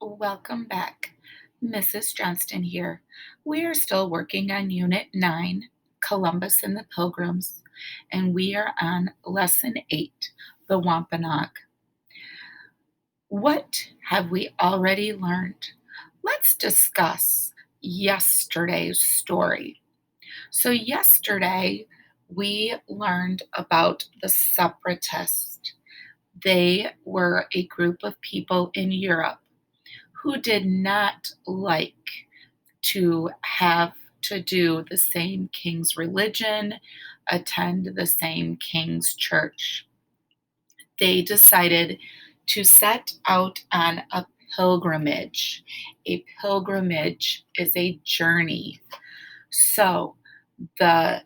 Welcome back. Mrs. Johnston here. We are still working on Unit 9, Columbus and the Pilgrims, and we are on Lesson 8, the Wampanoag. What have we already learned? Let's discuss yesterday's story. So, yesterday we learned about the separatists. They were a group of people in Europe who did not like to have to do the same king's religion, attend the same king's church. They decided to set out on a pilgrimage. A pilgrimage is a journey. So the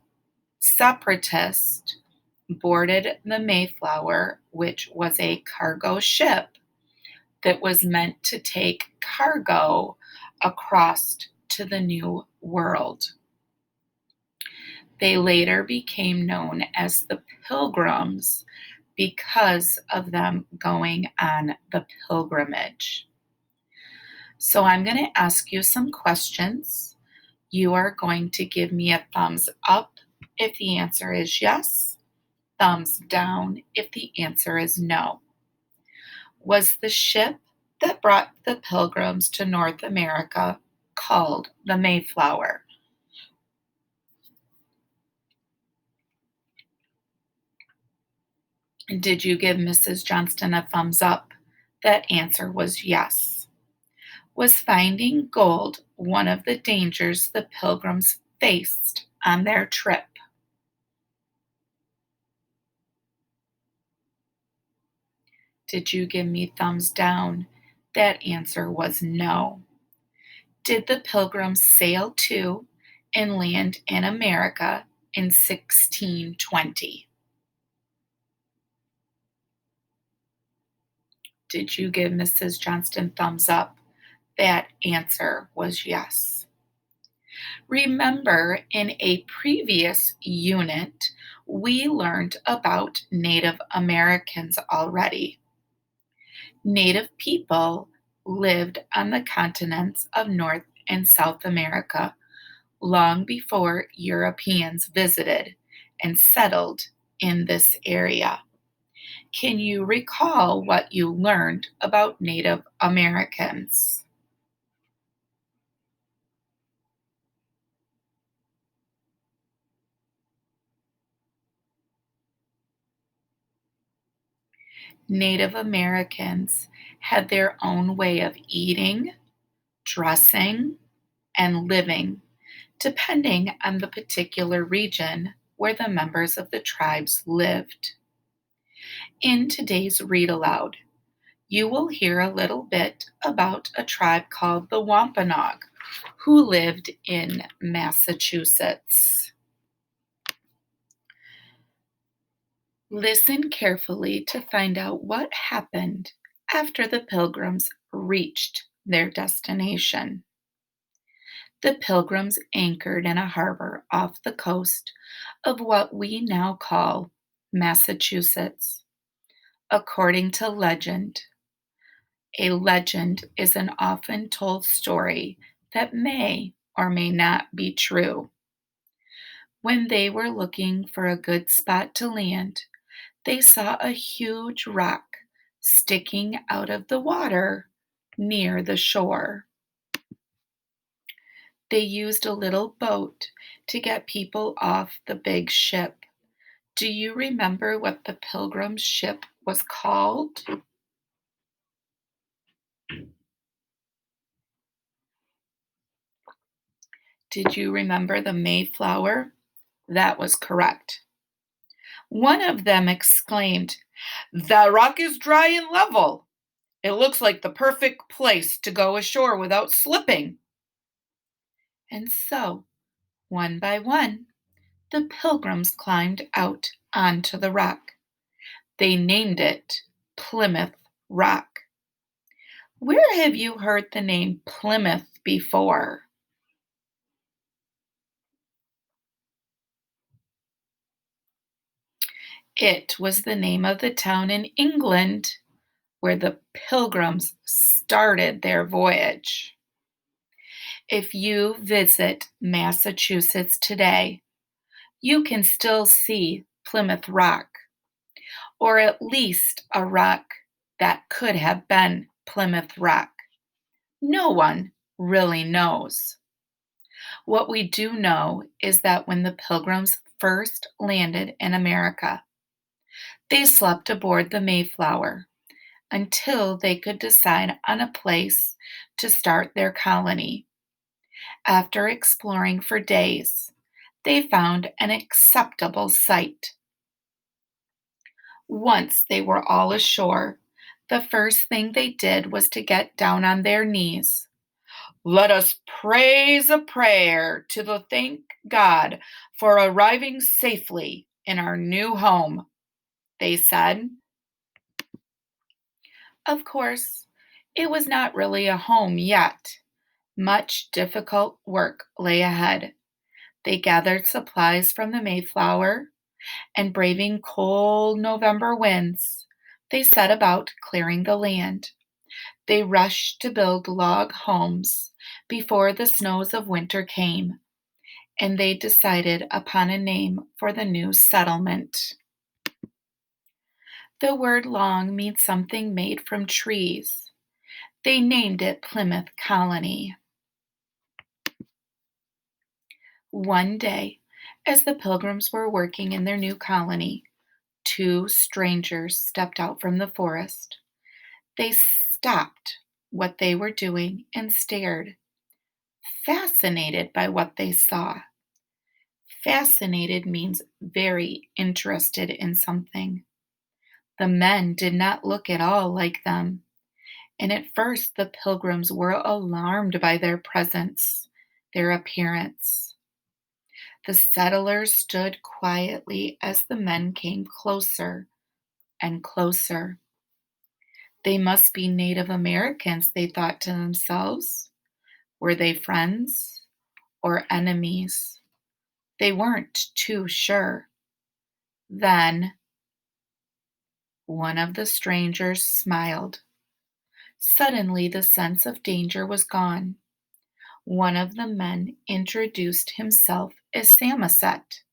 separatists boarded the Mayflower, which was a cargo ship that was meant to take cargo across to the New World. They later became known as the Pilgrims because of them going on the pilgrimage. So I'm going to ask you some questions. You are going to give me a thumbs up if the answer is yes, thumbs down if the answer is no. Was the ship that brought the Pilgrims to North America called the Mayflower? Did you give Mrs. Johnston a thumbs up? That answer was yes. Was finding gold one of the dangers the Pilgrims faced on their trip? Did you give me thumbs down? That answer was no. Did the Pilgrims sail to and land in America in 1620? Did you give Mrs. Johnston thumbs up? That answer was yes. Remember, in a previous unit, we learned about Native Americans already. Native people lived on the continents of North and South America long before Europeans visited and settled in this area. Can you recall what you learned about Native Americans? Native Americans had their own way of eating, dressing, and living, depending on the particular region where the members of the tribes lived. In today's read aloud, you will hear a little bit about a tribe called the Wampanoag, who lived in Massachusetts. Listen carefully to find out what happened after the Pilgrims reached their destination. The Pilgrims anchored in a harbor off the coast of what we now call Massachusetts. According to legend, a legend is an often told story that may or may not be true. When they were looking for a good spot to land, they saw a huge rock sticking out of the water near the shore. They used a little boat to get people off the big ship. Do you remember what the Pilgrim ship was called? Did you remember the Mayflower? That was correct. One of them exclaimed, "The rock is dry and level. It looks like the perfect place to go ashore without slipping." And so, one by one, the Pilgrims climbed out onto the rock. They named it Plymouth Rock. Where have you heard the name Plymouth before? It was the name of the town in England where the Pilgrims started their voyage. If you visit Massachusetts today, you can still see Plymouth Rock, or at least a rock that could have been Plymouth Rock. No one really knows. What we do know is that when the Pilgrims first landed in America, they slept aboard the Mayflower until they could decide on a place to start their colony. After exploring for days, they found an acceptable site. Once they were all ashore, the first thing they did was to get down on their knees. "Let us praise a prayer to the thank God for arriving safely in our new home," they said. Of course, it was not really a home yet. Much difficult work lay ahead. They gathered supplies from the Mayflower, and braving cold November winds, they set about clearing the land. They rushed to build log homes before the snows of winter came, and they decided upon a name for the new settlement. The word long means something made from trees. They named it Plymouth Colony. One day, as the Pilgrims were working in their new colony, two strangers stepped out from the forest. They stopped what they were doing and stared, fascinated by what they saw. Fascinated means very interested in something. The men did not look at all like them, and at first the Pilgrims were alarmed by their presence, their appearance. The settlers stood quietly as the men came closer and closer. They must be Native Americans, they thought to themselves. Were they friends or enemies? They weren't too sure. Then one of the strangers smiled. Suddenly, the sense of danger was gone. One of the men introduced himself as Samoset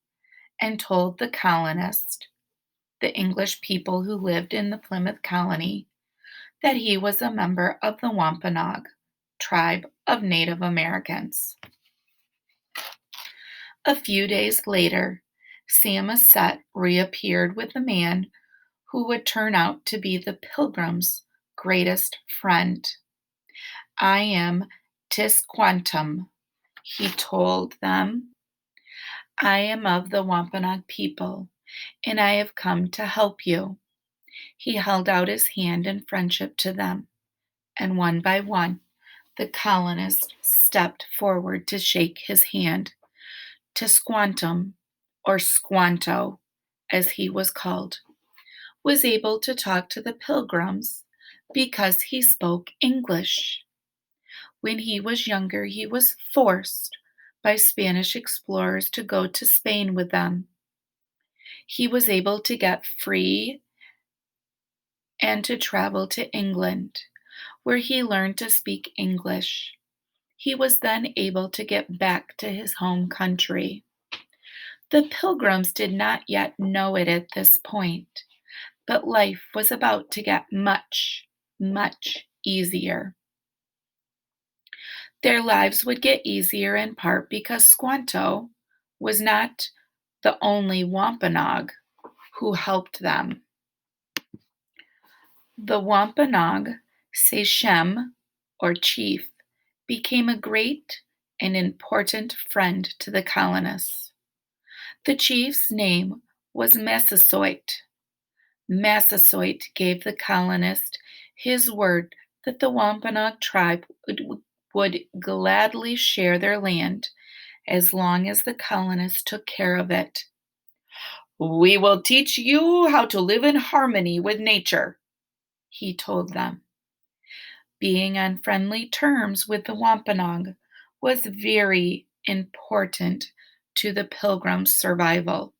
and told the colonists, the English people who lived in the Plymouth colony, that he was a member of the Wampanoag tribe of Native Americans. A few days later, Samoset reappeared with a man who would turn out to be the Pilgrims' greatest friend. "I am Tisquantum," he told them. "I am of the Wampanoag people, and I have come to help you." He held out his hand in friendship to them, and one by one, the colonists stepped forward to shake his hand. Tisquantum, or Squanto, as he was called, was able to talk to the Pilgrims because he spoke English. When he was younger, he was forced by Spanish explorers to go to Spain with them. He was able to get free and to travel to England, where he learned to speak English. He was then able to get back to his home country. The Pilgrims did not yet know it at this point, but life was about to get much, much easier. Their lives would get easier in part because Squanto was not the only Wampanoag who helped them. The Wampanoag sachem, or chief, became a great and important friend to the colonists. The chief's name was Massasoit. Massasoit gave the colonist his word that the Wampanoag tribe would gladly share their land as long as the colonists took care of it. "We will teach you how to live in harmony with nature," he told them. Being on friendly terms with the Wampanoag was very important to the Pilgrims' survival.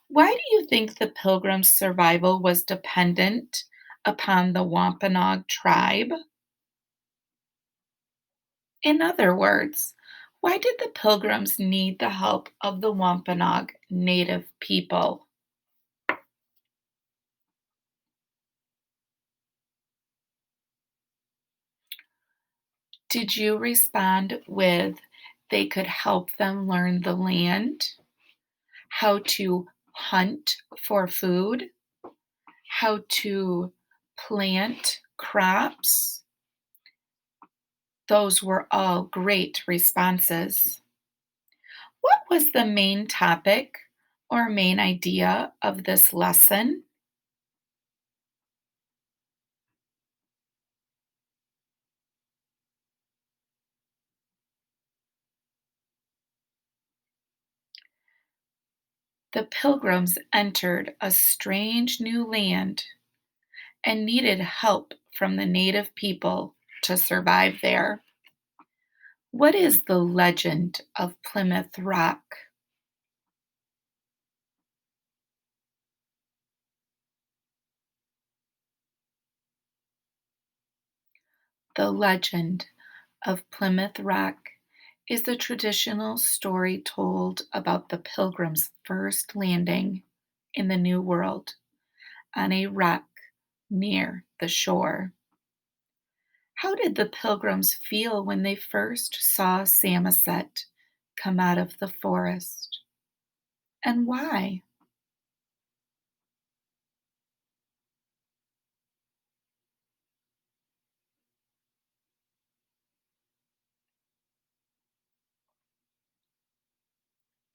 Why do you think the Pilgrims' survival was dependent upon the Wampanoag tribe? In other words, why did the Pilgrims need the help of the Wampanoag native people? Did you respond with they could help them learn the land, how to hunt for food, how to plant crops? Those were all great responses. What was the main topic or main idea of this lesson? The Pilgrims entered a strange new land and needed help from the native people to survive there. What is the legend of Plymouth Rock? The legend of Plymouth Rock is the traditional story told about the Pilgrims' first landing in the New World on a rock near the shore. How did the Pilgrims feel when they first saw Samoset come out of the forest? And why?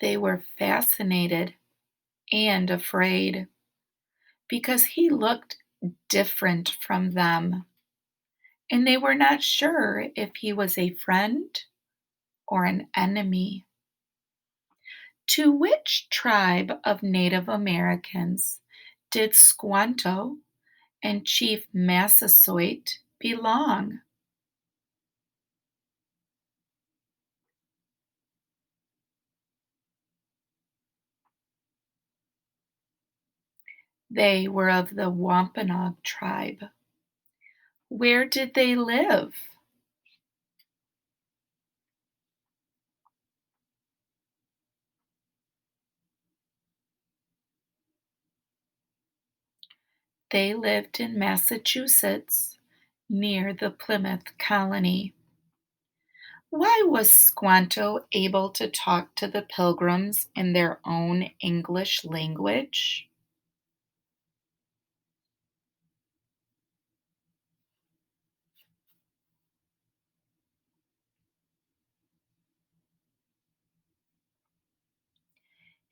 They were fascinated and afraid because he looked different from them, and they were not sure if he was a friend or an enemy. To which tribe of Native Americans did Squanto and Chief Massasoit belong? They were of the Wampanoag tribe. Where did they live? They lived in Massachusetts near the Plymouth colony. Why was Squanto able to talk to the Pilgrims in their own English language?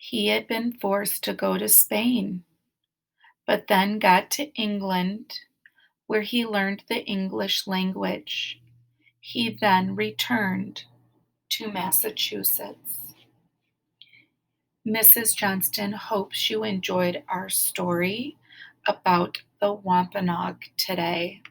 He had been forced to go to Spain, but then got to England, where he learned the English language. He then returned to Massachusetts. Mrs. Johnston hopes you enjoyed our story about the Wampanoag today.